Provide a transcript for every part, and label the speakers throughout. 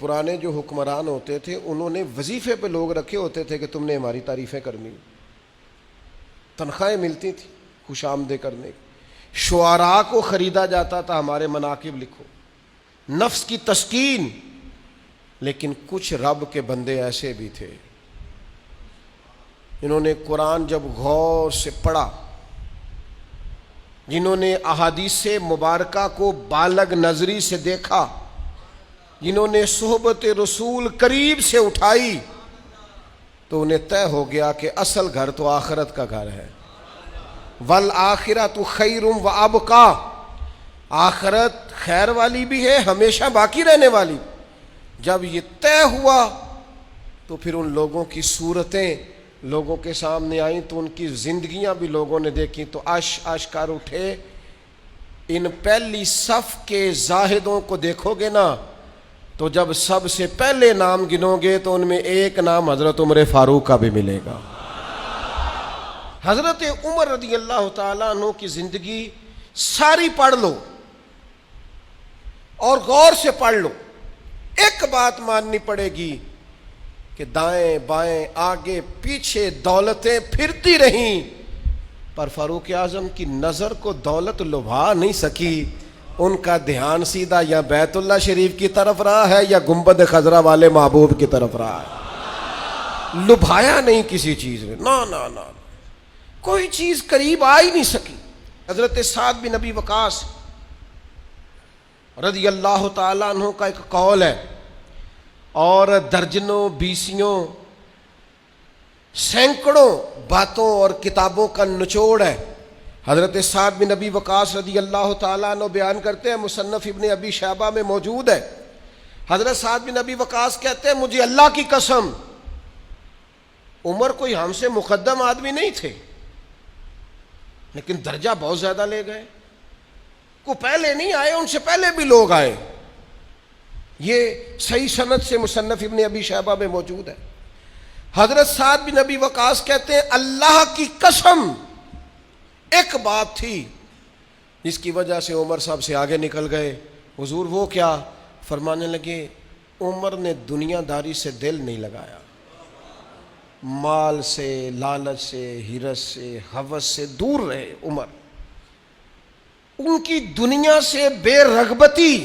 Speaker 1: پرانے جو حکمران ہوتے تھے انہوں نے وظیفے پہ لوگ رکھے ہوتے تھے کہ تم نے ہماری تعریفیں کرنی، تنخواہیں ملتی تھیں خوش آمدید کرنے کی، شعراء کو خریدا جاتا تھا ہمارے مناقب لکھو، نفس کی تسکین۔ لیکن کچھ رب کے بندے ایسے بھی تھے جنہوں نے قرآن جب غور سے پڑھا، جنہوں نے احادیث مبارکہ کو بالغ نظری سے دیکھا، جنہوں نے صحبت رسول قریب سے اٹھائی، تو انہیں طے ہو گیا کہ اصل گھر تو آخرت کا گھر ہے۔ وَالْآخِرَةُ خَيْرٌ وَأَبْقَىٰ، آخرت خیر والی بھی ہے، ہمیشہ باقی رہنے والی۔ جب یہ طے ہوا تو پھر ان لوگوں کی صورتیں لوگوں کے سامنے آئیں، تو ان کی زندگیاں بھی لوگوں نے دیکھی، تو عش کر اٹھے۔ ان پہلی صف کے زاہدوں کو دیکھو گے نا، تو جب سب سے پہلے نام گنو گے تو ان میں ایک نام حضرت عمر فاروق کا بھی ملے گا۔ حضرت عمر رضی اللہ تعالیٰ عنہ کی زندگی ساری پڑھ لو اور غور سے پڑھ لو، ایک بات ماننی پڑے گی کہ دائیں بائیں آگے پیچھے دولتیں پھرتی رہیں، پر فاروق اعظم کی نظر کو دولت لبھا نہیں سکی۔ ان کا دھیان سیدھا یا بیت اللہ شریف کی طرف رہا ہے یا گنبد خضرا والے محبوب کی طرف رہا ہے، لبھایا نہیں کسی چیز میں، نہ کوئی چیز قریب آ ہی نہیں سکی۔ حضرت سعد بن ابی وقاص رضی اللہ تعالیٰ عنہ کا ایک قول ہے، اور درجنوں بیسیوں سینکڑوں باتوں اور کتابوں کا نچوڑ ہے۔ حضرت سعد بن ابی وقاص رضی اللہ تعالیٰ عنہ بیان کرتے ہیں، مصنف ابن ابی شیبہ میں موجود ہے۔ حضرت سعد بن ابی وقاص کہتے ہیں، مجھے اللہ کی قسم عمر کوئی ہم سے مقدم آدمی نہیں تھے، لیکن درجہ بہت زیادہ لے گئے، کو پہلے نہیں آئے، ان سے پہلے بھی لوگ آئے۔ یہ صحیح سند سے مصنف ابن ابی شیبہ میں موجود ہے۔ حضرت سعد بن ابی وقاص کہتے ہیں، اللہ کی قسم ایک بات تھی جس کی وجہ سے عمر صاحب سے آگے نکل گئے۔ حضور وہ کیا؟ فرمانے لگے، عمر نے دنیا داری سے دل نہیں لگایا، مال سے، لالچ سے، ہرس سے، ہوس سے دور رہے عمر۔ ان کی دنیا سے بے رغبتی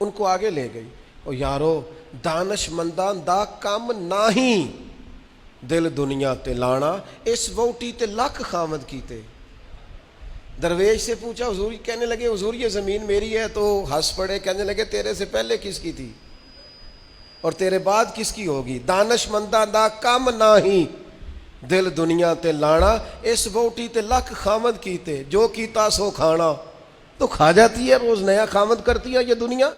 Speaker 1: ان کو آگے لے گئی۔ اور یارو دانش مندان دا کام نہیں، دل دنیا تے لانا، اس ووٹی تے لاکھ خامد کیتے۔ درویش سے پوچھا، حضور کہنے لگے، حضور یہ زمین میری ہے، تو ہنس پڑے، کہنے لگے تیرے سے پہلے کس کی تھی اور تیرے بعد کس کی ہوگی؟ دانش مندہ دا کام نہیں، دل دنیا تے لانا، اس ووٹی تے لاکھ خامد کیتے، جو کیتا سو کھانا۔ تو کھا جاتی ہے، روز نیا خامد کرتی ہے یہ دنیا۔